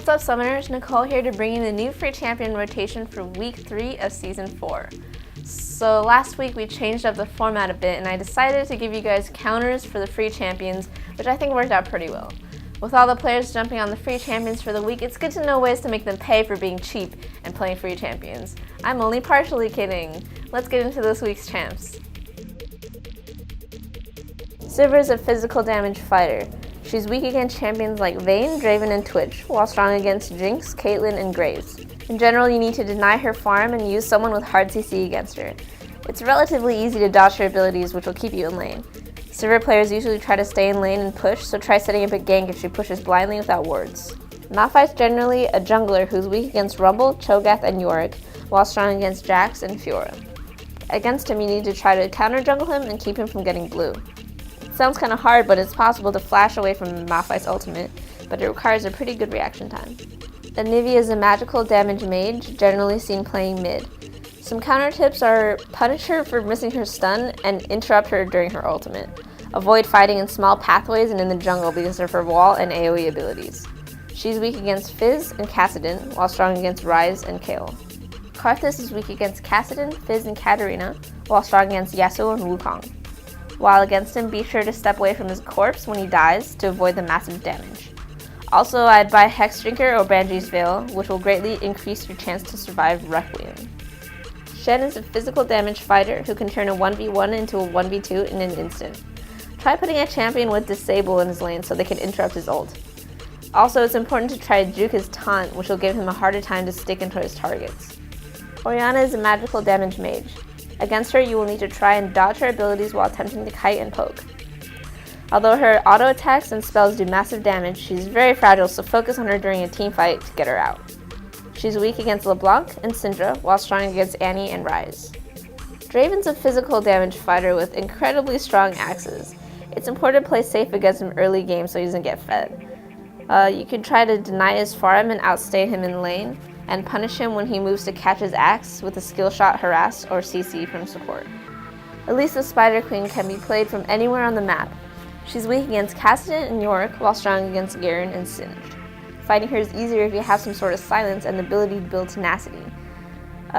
What's up, Summoners? Nicole here to bring you the new free champion rotation for week 3 of season 4. So last week we changed up the format a bit and I decided to give you guys counters for the free champions, which I think worked out pretty well. With all the players jumping on the free champions for the week, it's good to know ways to make them pay for being cheap and playing free champions. I'm only partially kidding. Let's get into this week's champs. Sivir is a physical damage fighter. She's weak against champions like Vayne, Draven, and Twitch, while strong against Jinx, Caitlyn, and Graves. In general, you need to deny her farm and use someone with hard CC against her. It's relatively easy to dodge her abilities, which will keep you in lane. Sivir players usually try to stay in lane and push, so try setting up a gank if she pushes blindly without wards. Malphite's generally a jungler who's weak against Rumble, Cho'Gath, and Yorick, while strong against Jax and Fiora. Against him, you need to try to counter jungle him and keep him from getting blue. Sounds kinda hard, but it's possible to flash away from Malphite's ultimate, but it requires a pretty good reaction time. Anivia is a magical damage mage, generally seen playing mid. Some counter tips are punish her for missing her stun and interrupt her during her ultimate. Avoid fighting in small pathways and in the jungle because of her wall and AoE abilities. She's weak against Fizz and Kassadin, while strong against Ryze and Kayle. Karthus is weak against Kassadin, Fizz, and Katarina, while strong against Yasuo and Wukong. While against him, be sure to step away from his corpse when he dies to avoid the massive damage. Also, I'd buy Hex Drinker or Banji's Veil, which will greatly increase your chance to survive Requiem. Shen is a physical damage fighter who can turn a 1v1 into a 1v2 in an instant. Try putting a champion with Disable in his lane so they can interrupt his ult. Also, it's important to try to juke his taunt, which will give him a harder time to stick into his targets. Orianna is a magical damage mage. Against her, you will need to try and dodge her abilities while attempting to kite and poke. Although her auto attacks and spells do massive damage, she's very fragile, so focus on her during a team fight to get her out. She's weak against LeBlanc and Syndra, while strong against Annie and Ryze. Draven's a physical damage fighter with incredibly strong axes. It's important to play safe against him early game so he doesn't get fed. You can try to deny his farm and outstay him in lane, and punish him when he moves to catch his axe with a skill shot harass or CC from support. Elise the Spider Queen can be played from anywhere on the map. She's weak against Kassadin and Yorick, while strong against Garen and Singed. Fighting her is easier if you have some sort of silence and the ability to build tenacity.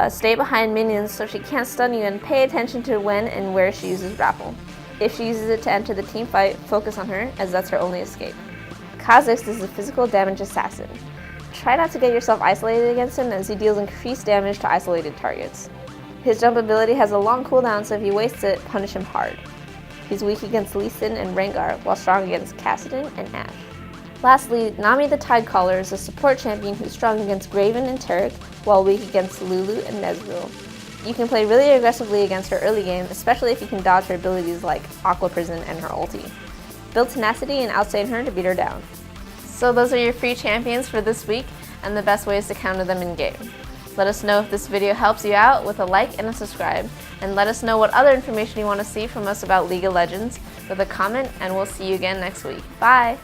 Stay behind minions so she can't stun you, and pay attention to when and where she uses grapple. If she uses it to enter the team fight, focus on her, as that's her only escape. Kha'Zix is a physical damage assassin. Try not to get yourself isolated against him, as he deals increased damage to isolated targets. His jump ability has a long cooldown, so if he wastes it, punish him hard. He's weak against Lee Sin and Rengar, while strong against Kassadin and Ashe. Lastly, Nami the Tidecaller is a support champion who's strong against Draven and Taric, while weak against Lulu and Nezreal. You can play really aggressively against her early game, especially if you can dodge her abilities like Aqua Prison and her ulti. Build tenacity and outstay her to beat her down. So those are your free champions for this week and the best ways to counter them in game. Let us know if this video helps you out with a like and a subscribe, and let us know what other information you want to see from us about League of Legends with a comment, and we'll see you again next week. Bye!